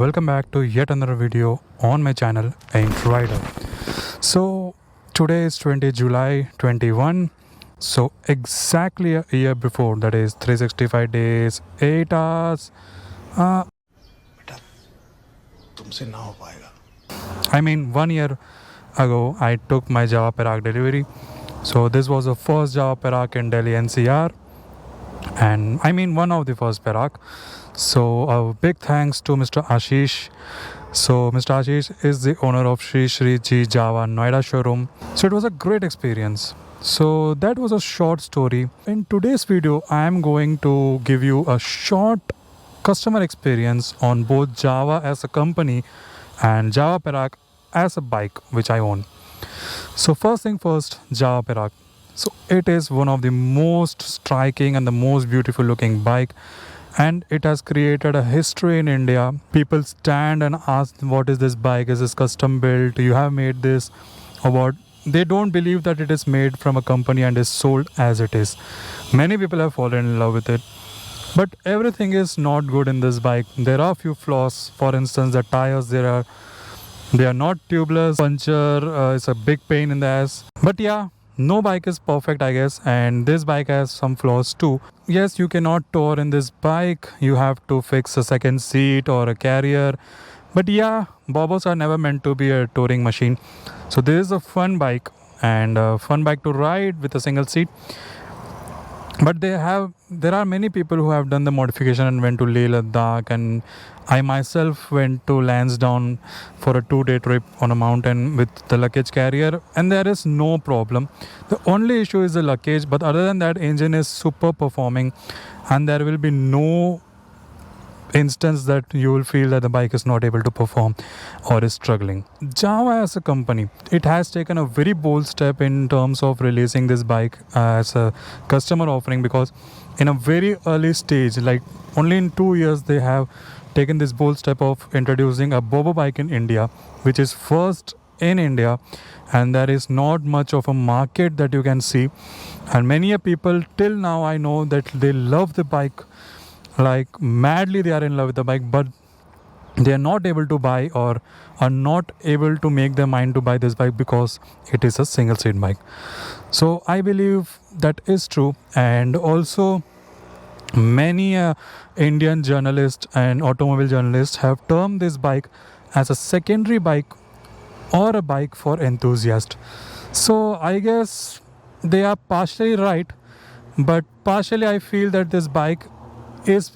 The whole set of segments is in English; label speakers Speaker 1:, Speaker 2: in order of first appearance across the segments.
Speaker 1: welcome back to yet another video on my channel Ain't Rider. So today is 20 July 21. So exactly a year before, that is 365 days 8 hours,
Speaker 2: बेटा तुमसे ना हो पाएगा.
Speaker 1: I mean 1 year ago I took my Java Perak delivery. So this was the first Java Perak in Delhi NCR, and I mean one of the first Perak. So a big thanks to Mr. Ashish. So Mr. Ashish is the owner of Shri Shri Ji Java Noida showroom. So it was a great experience. So that was a short story. In today's video, I am going to give you a short customer experience on both Java as a company and Java Perak as a bike which I own. So first thing first, Java Perak. So it is one of the most striking and the most beautiful looking bike, and it has created a history in India. People stand and ask, what is this bike? Is this custom built? You have made this or what? They don't believe that it is made from a company and is sold as it is. Many people have fallen in love with it, but everything is not good in this bike. There are few flaws. For instance, the tires, they are not tubeless. Puncture is a big pain in the ass. But yeah, no bike is perfect, I guess, and this bike has some flaws too. Yes, you cannot tour in this bike. You have to fix a second seat or a carrier. But yeah, Bobos are never meant to be a touring machine. So this is a fun bike and a fun bike to ride with a single seat. But there are many people who have done the modification and went to Leh Ladakh, and I myself went to Lansdowne for a 2-day trip on a mountain with the luggage carrier, and there is no problem. The only issue is the luggage, but other than that, engine is super performing, and there will be no instance that you will feel that the bike is not able to perform or is struggling. Java as a company, it has taken a very bold step in terms of releasing this bike as a customer offering, because in a very early stage, like only in 2 years, they have taken this bold step of introducing a Bobo bike in India, which is first in India, and there is not much of a market that you can see, and many a people till now I know that they love the bike like madly. They are in love with the bike, but they are not able to buy or are not able to make their mind to buy this bike because it is a single seat bike. So I believe that is true, and also many Indian journalists and automobile journalists have termed this bike as a secondary bike or a bike for enthusiasts. So I guess they are partially right, but partially I feel that this bike is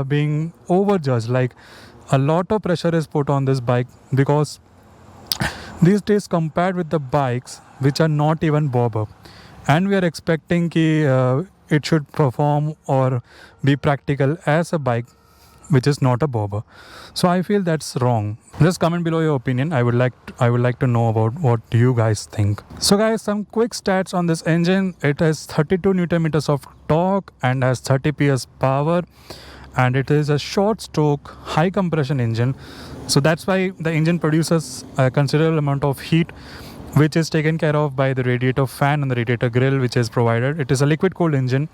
Speaker 1: being overjudged. Like a lot of pressure is put on this bike, because these days compared with the bikes which are not even bobber, and we are expecting it should perform or be practical as a bike which is not a bobber. So I feel that's wrong. Just comment below your opinion. I would like to know about what you guys think. So guys, some quick stats on this engine. It has 32 Newton meters of torque and has 30 PS power, and it is a short stroke high compression engine. So that's why the engine produces a considerable amount of heat, which is taken care of by the radiator fan and the radiator grill which is provided. It is a liquid cooled engine,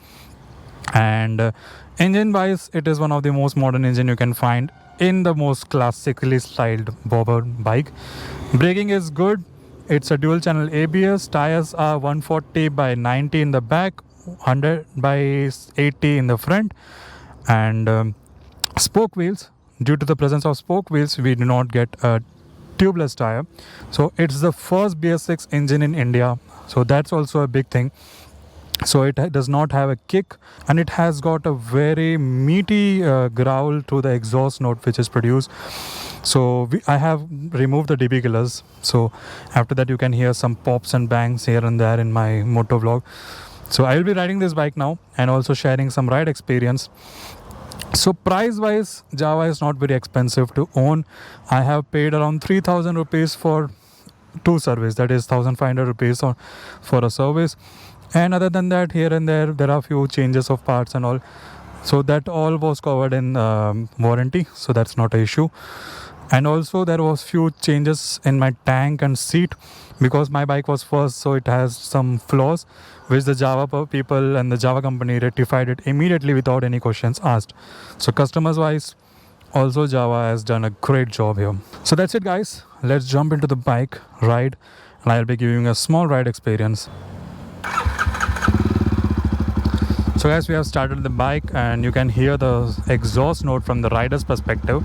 Speaker 1: and engine wise, it is one of the most modern engine you can find in the most classically styled bobber bike. Braking is good. It's a dual channel ABS. Tires are 140 by 90 in the back, 100 by 80 in the front, and spoke wheels. Due to the presence of spoke wheels, we do not get a tubeless tire. So it's the first BS6 engine in India, so that's also a big thing. So it does not have a kick, and it has got a very meaty growl to the exhaust note which is produced. So I have removed the DB killers, so after that you can hear some pops and bangs here and there in my moto vlog. So I will be riding this bike now and also sharing some ride experience. So price wise, Java is not very expensive to own. I have paid around 3,000 rupees for 2 service, that is 1,500 rupees for a service. And other than that, here and there are few changes of parts and all. So that all was covered in warranty. So that's not an issue. And also there was few changes in my tank and seat, because my bike was first, so it has some flaws which the Java people and the Java company rectified it immediately without any questions asked. So customers wise, also Java has done a great job here. So that's it guys, let's jump into the bike ride and I'll be giving a small ride experience. So guys, we have started the bike and you can hear the exhaust note from the rider's perspective.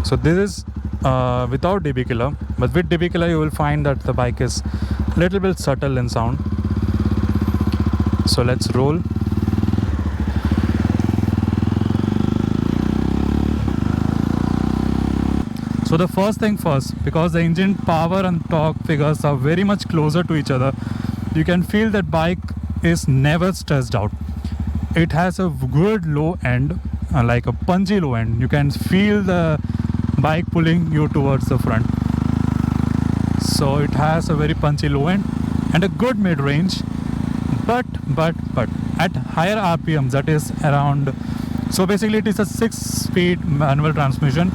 Speaker 1: So this is without DB killer, but with DB killer you will find that the bike is a little bit subtle in sound. So let's roll. So the first thing first, because the engine power and torque figures are very much closer to each other, you can feel that bike is never stressed out. It has a good low end, like a punchy low end. You can feel the bike pulling you towards the front. So it has a very punchy low end and a good mid range, but at higher RPMs, that is around, so basically it is a 6-speed manual transmission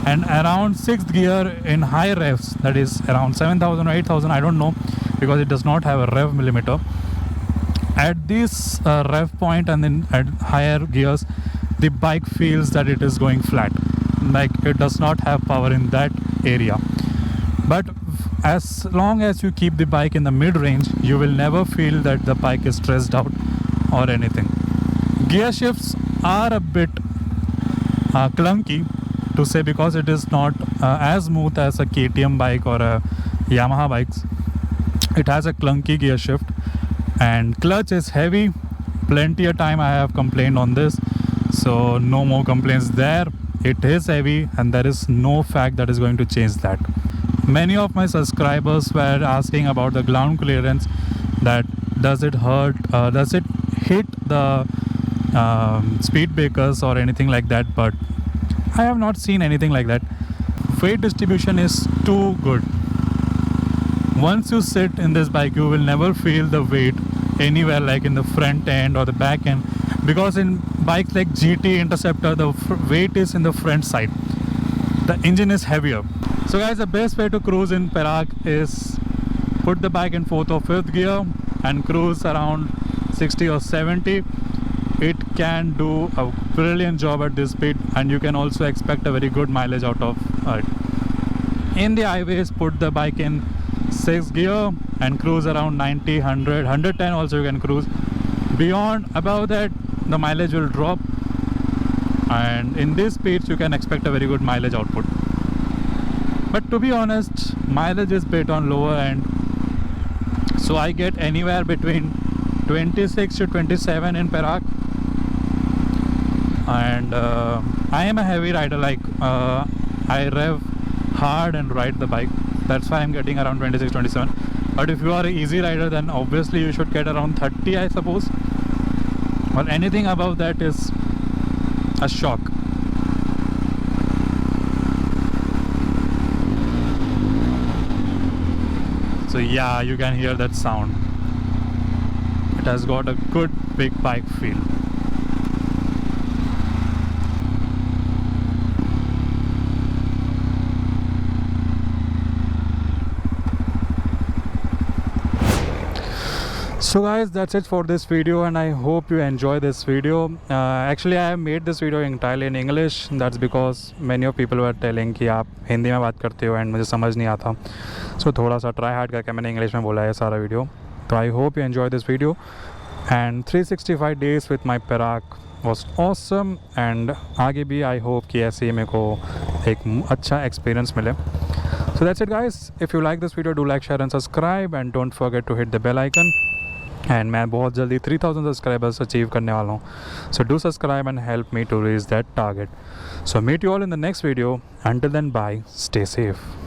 Speaker 1: and around 6th gear in high revs, that is around 7,000 or 8,000, I don't know, because it does not have a rev millimeter. At this rev point and then at higher gears, the bike feels that it is going flat, like it does not have power in that area. But as long as you keep the bike in the mid range, you will never feel that the bike is stressed out or anything. Gear shifts are a bit clunky to say, because it is not as smooth as a KTM bike or a Yamaha bikes. It has a clunky gear shift and clutch is heavy. Plenty of time I have complained on this, so no more complaints there. It is heavy and there is no fact that is going to change that. Many of my subscribers were asking about the ground clearance, that does it hurt, does it hit the speed breakers or anything like that, but I have not seen anything like that. Weight distribution is too good. Once you sit in this bike, you will never feel the weight anywhere, like in the front end or the back end, because in bikes like GT Interceptor, the weight is in the front side. The engine is heavier. So guys, the best way to cruise in Perak is put the bike in 4th or 5th gear and cruise around 60 or 70. It can do a brilliant job at this speed and you can also expect a very good mileage out of it. In the highways, put the bike in 6th gear and cruise around 90, 100, 110 also you can cruise. Beyond, above that, the mileage will drop, and in these speeds you can expect a very good mileage output. But to be honest, mileage is bit on lower end, so I get anywhere between 26 to 27 in Perak. And I am a heavy rider, like I rev hard and ride the bike, that's why I'm getting around 26, 27. But if you are an easy rider, then obviously you should get around 30, I suppose. But anything above that is a shock. So yeah, you can hear that sound. It has got a good big bike feel. So guys, that's it for this video and I hope you enjoy this video. Actually I have made this video entirely in English. That's because many of people were telling कि आप हिंदी में बात करते हो and मुझे समझ नहीं आता. So थोड़ा सा try hard करके मैंने इंग्लिश में बोला है सारा वीडियो. तो I hope you enjoy this video. And 365 days with my Perak was awesome. And आगे भी I hope कि ऐसे ही मेरे को एक अच्छा experience मिले. So that's it guys. If you like this video, do like, share and subscribe and don't forget to hit the bell icon. And मैं बहुत जल्दी 3000 subscribers achieve करने वाला हूँ. So do subscribe and help me to reach that target. So meet you all in the next video. Until then, bye. Stay safe.